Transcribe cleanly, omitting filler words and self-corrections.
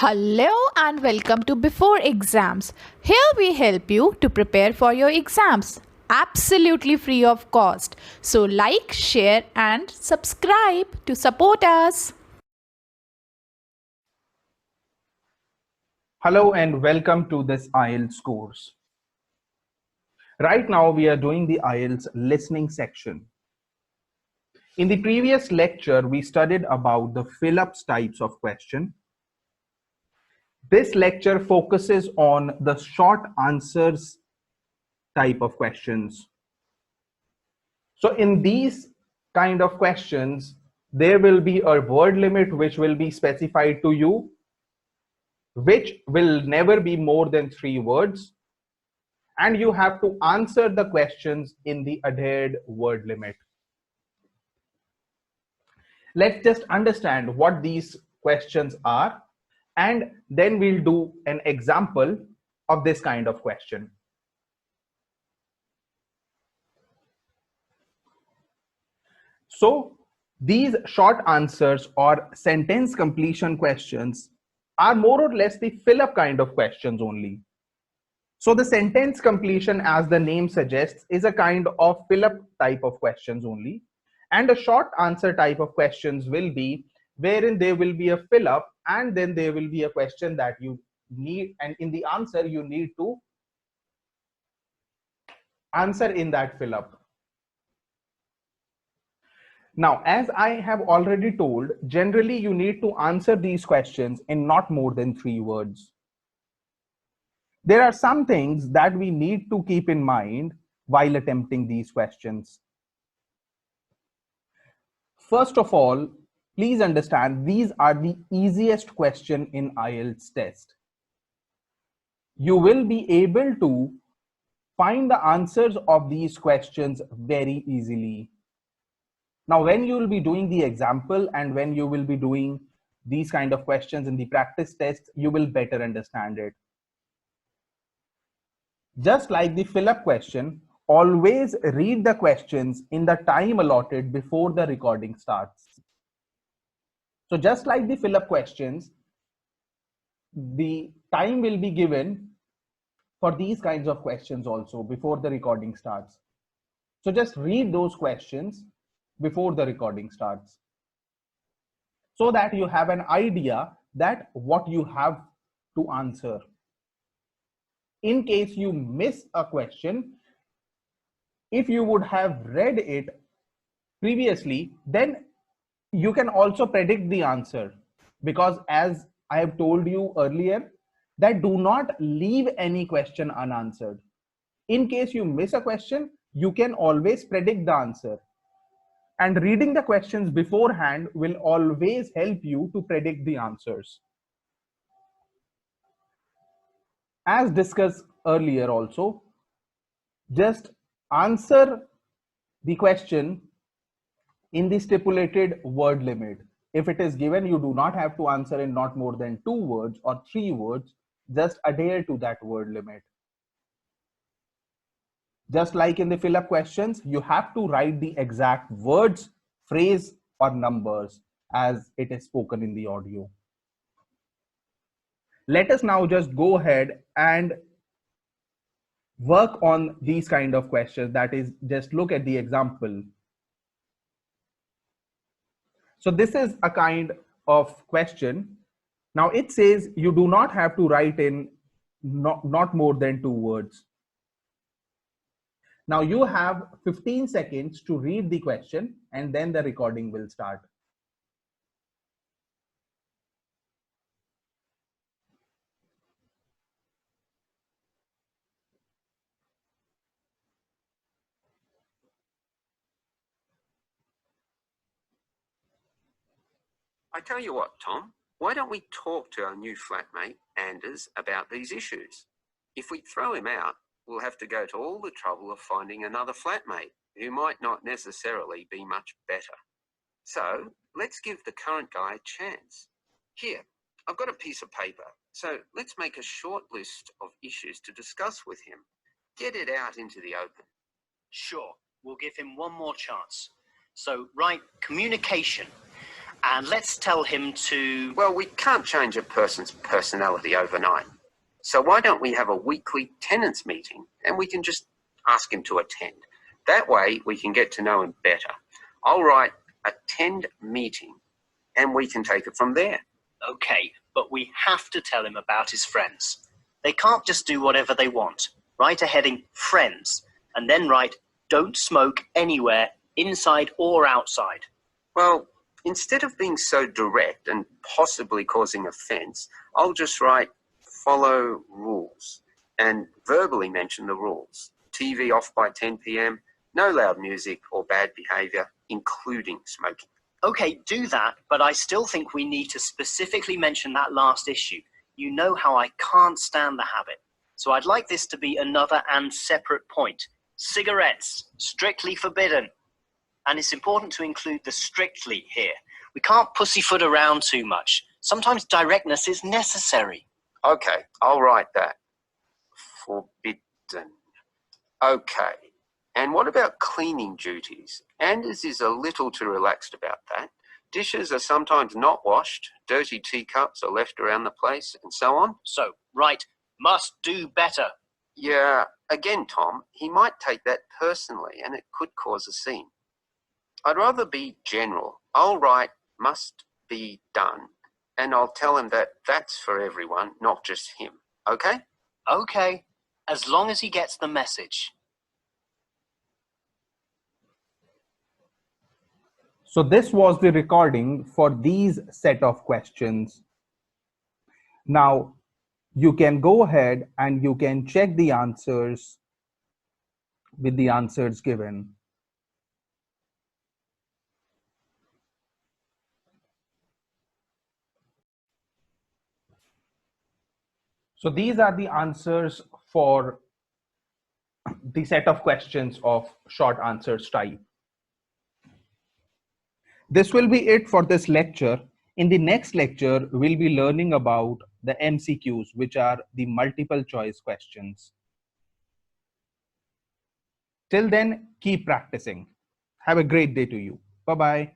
Hello and welcome to Before Exams. Here we help you to prepare for your exams absolutely free of cost. So like, share and subscribe to support us. Hello and welcome to this IELTS course. Right now we are doing the IELTS listening section. In the previous lecture, we studied about the fill-ups types of question. This lecture focuses on the short answers type of questions. So in these kind of questions, there will be a word limit which will be specified to you, which will never be more than 3 words. And you have to answer the questions in the adhered word limit. Let's just understand what these questions are, and then we'll do an example of this kind of question. So these short answers or sentence completion questions are more or less the fill-up kind of questions only. So the sentence completion, as the name suggests, is a kind of fill-up type of questions only. And a short answer type of questions will be wherein there will be a fill-up and then there will be a question that you need, and in the answer you need to answer in that fill-up. Now, as I have already told, generally you need to answer these questions in not more than 3 words. There are some things that we need to keep in mind while attempting these questions. First of all, please understand these are the easiest question in IELTS test. You will be able to find the answers of these questions very easily. Now, when you will be doing the example and when you will be doing these kind of questions in the practice tests, you will better understand it. Just like the fill-up question, always read the questions in the time allotted before the recording starts. So just like the fill-up questions, the time will be given for these kinds of questions also before the recording starts. So just read those questions before the recording starts so that you have an idea that what you have to answer. In case you miss a question, if you would have read it previously, then you can also predict the answer, because as I have told you earlier, that do not leave any question unanswered. In case you miss a question, you can always predict the answer. And reading the questions beforehand will always help you to predict the answers. As discussed earlier also, just answer the question in the stipulated word limit. If it is given, you do not have to answer in not more than 2 words or 3 words, just adhere to that word limit. Just like in the fill-up questions, you have to write the exact words, phrase, or numbers as it is spoken in the audio. Let us now just go ahead and work on these kind of questions. That is, just look at the example. So this is a kind of question. Now it says you do not have to write in not more than 2 words. Now you have 15 seconds to read the question and then the recording will start. I tell you what, Tom, why don't we talk to our new flatmate, Anders, about these issues? If we throw him out, we'll have to go to all the trouble of finding another flatmate who might not necessarily be much better. So let's give the current guy a chance. Here, I've got a piece of paper, so let's make a short list of issues to discuss with him. Get it out into the open. Sure, we'll give him one more chance. So write communication And let's tell him to... Well, we can't change a person's personality overnight. So why don't we have a weekly tenants meeting and we can just ask him to attend. That way we can get to know him better. I'll write attend meeting and we can take it from there. Okay, but we have to tell him about his friends. They can't just do whatever they want. Write a heading friends and then write don't smoke anywhere, inside or outside. Well, instead of being so direct and possibly causing offence, I'll just write follow rules and verbally mention the rules. TV off by 10 p.m, no loud music or bad behaviour, including smoking. Okay, do that, but I still think we need to specifically mention that last issue. You know how I can't stand the habit. So I'd like this to be another and separate point. Cigarettes, strictly forbidden. And it's important to include the strictly here. We can't pussyfoot around too much. Sometimes directness is necessary. Okay, I'll write that. Forbidden. Okay. And what about cleaning duties? Anders is a little too relaxed about that. Dishes are sometimes not washed, dirty teacups are left around the place, and so on. So, right, must do better. Yeah, again, Tom, he might take that personally and it could cause a scene. I'd rather be general. I'll write must be done and I'll tell him that that's for everyone, not just him. Okay? Okay, as long as he gets the message. So this was the recording for these set of questions. Now you can go ahead and you can check the answers with the answers given. So these are the answers for the set of questions of short answers type. This will be it for this lecture. In the next lecture, we'll be learning about the MCQs, which are the multiple choice questions. Till then, keep practicing. Have a great day to you. Bye-bye.